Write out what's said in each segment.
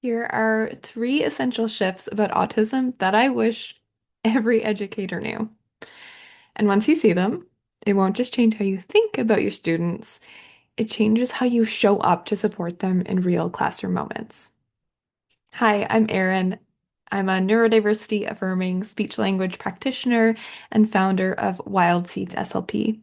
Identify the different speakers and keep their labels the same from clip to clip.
Speaker 1: Here are three essential shifts about autism that I wish every educator knew. And once you see them, it won't just change how you think about your students, it changes how you show up to support them in real classroom moments. Hi, I'm Erin. I'm a neurodiversity affirming speech language practitioner and founder of Wild Seeds SLP.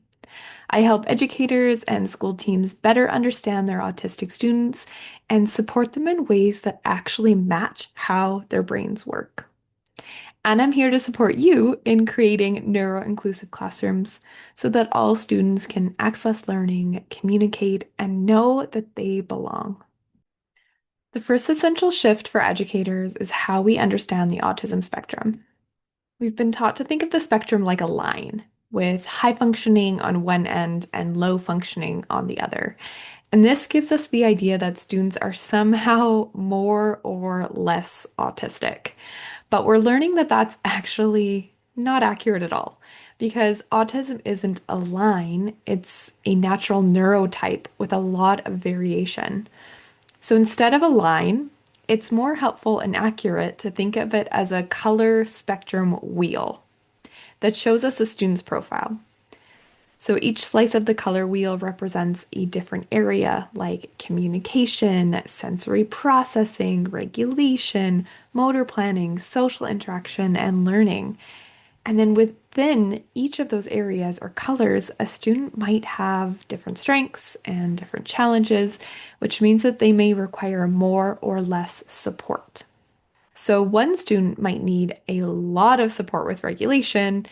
Speaker 1: I help educators and school teams better understand their autistic students and support them in ways that actually match how their brains work. And I'm here to support you in creating neuro-inclusive classrooms so that all students can access learning, communicate, and know that they belong. The first essential shift for educators is how we understand the autism spectrum. We've been taught to think of the spectrum like a line, with high functioning on one end and low functioning on the other. And this gives us the idea that students are somehow more or less autistic. But we're learning that that's actually not accurate at all, because autism isn't a line, it's a natural neurotype with a lot of variation. So instead of a line, it's more helpful and accurate to think of it as a color spectrum wheel that shows us a student's profile. So each slice of the color wheel represents a different area like communication, sensory processing, regulation, motor planning, social interaction, and learning. And then within each of those areas or colors, a student might have different strengths and different challenges, which means that they may require more or less support. So one student might need a lot of support with regulation,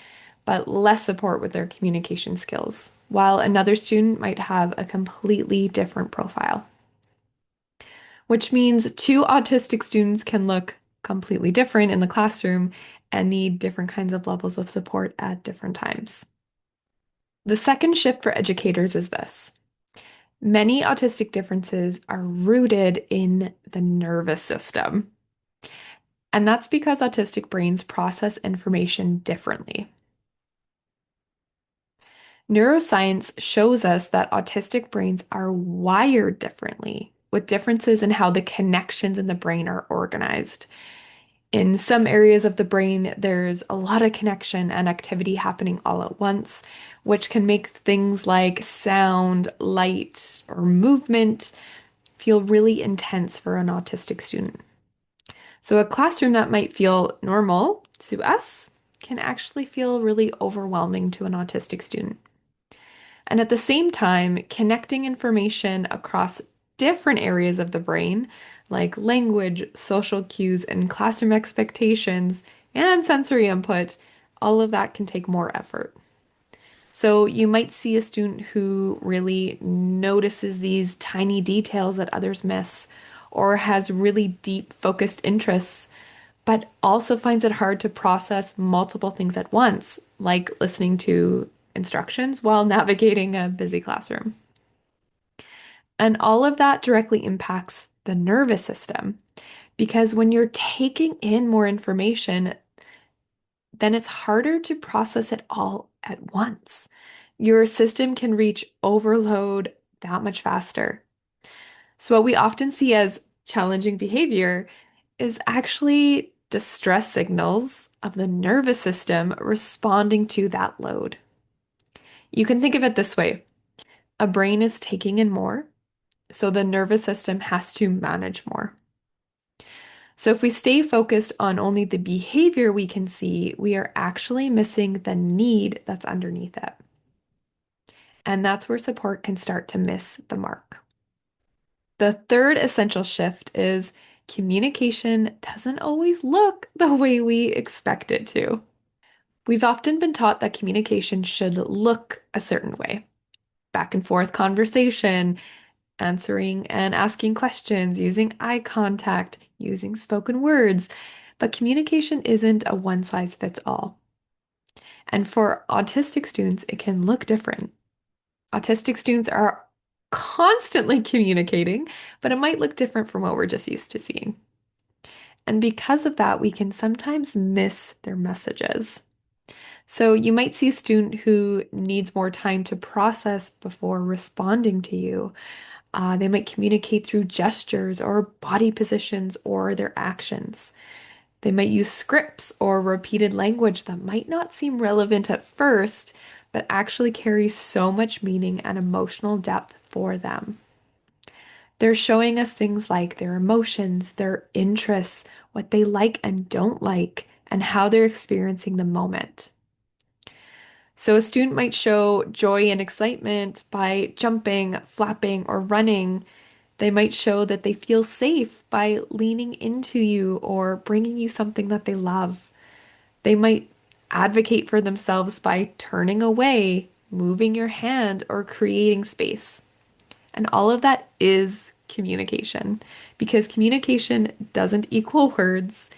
Speaker 1: but less support with their communication skills, while another student might have a completely different profile, which means two autistic students can look completely different in the classroom and need different kinds of levels of support at different times. The second shift for educators is this. Many autistic differences are rooted in the nervous system. And that's because autistic brains process information differently. Neuroscience shows us that autistic brains are wired differently, with differences in how the connections in the brain are organized. In some areas of the brain, there's a lot of connection and activity happening all at once, which can make things like sound, light, or movement feel really intense for an autistic student. So, a classroom that might feel normal to us can actually feel really overwhelming to an autistic student. And at the same time, connecting information across different areas of the brain, like language, social cues, and classroom expectations, and sensory input, all of that can take more effort. So you might see a student who really notices these tiny details that others miss, or has really deep focused interests, but also finds it hard to process multiple things at once, like listening to instructions while navigating a busy classroom. And all of that directly impacts the nervous system because when you're taking in more information, then it's harder to process it all at once. Your system can reach overload that much faster. So, what we often see as challenging behavior is actually distress signals of the nervous system responding to that load. You can think of it this way. A brain is taking in more, so the nervous system has to manage more. So if we stay focused on only the behavior we can see, we are actually missing the need that's underneath it. And that's where support can start to miss the mark. The third essential shift is communication doesn't always look the way we expect it to. We've often been taught that communication should look a certain way. Back and forth conversation, answering and asking questions, using eye contact, using spoken words. But communication isn't a one size fits all. And for autistic students, it can look different. Autistic students are constantly communicating, but it might look different from what we're just used to seeing. And because of that, we can sometimes miss their messages. So you might see a student who needs more time to process before responding to you, They might communicate through gestures or body positions or their actions. They might use scripts or repeated language that might not seem relevant at first, but actually carry so much meaning and emotional depth for them. They're showing us things like their emotions, their interests, what they like and don't like, and how they're experiencing the moment. So, a student might show joy and excitement by jumping, flapping, or running. They might show that they feel safe by leaning into you or bringing you something that they love. They might advocate for themselves by turning away, moving your hand, or creating space. And all of that is communication because communication doesn't equal words,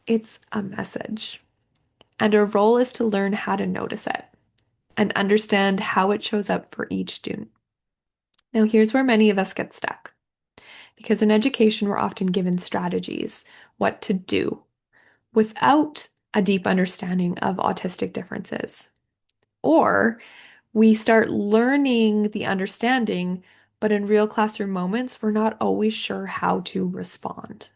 Speaker 1: it's a message. And our role is to learn how to notice it and understand how it shows up for each student. Now, here's where many of us get stuck because in education, we're often given strategies, what to do, without a deep understanding of autistic differences. Or we start learning the understanding, but in real classroom moments, we're not always sure how to respond.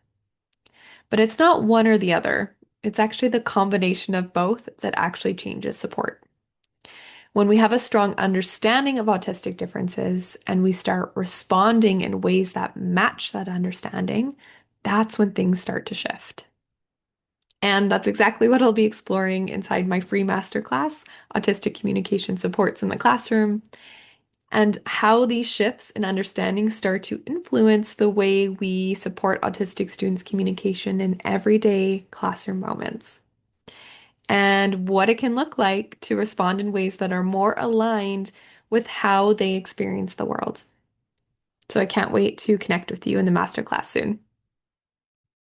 Speaker 1: But it's not one or the other. It's actually the combination of both that actually changes support. When we have a strong understanding of autistic differences and we start responding in ways that match that understanding, that's when things start to shift. And that's exactly what I'll be exploring inside my free masterclass, Autistic Communication Supports in the Classroom, and how these shifts in understanding start to influence the way we support autistic students' communication in everyday classroom moments, and what it can look like to respond in ways that are more aligned with how they experience the world. So I can't wait to connect with you in the masterclass soon.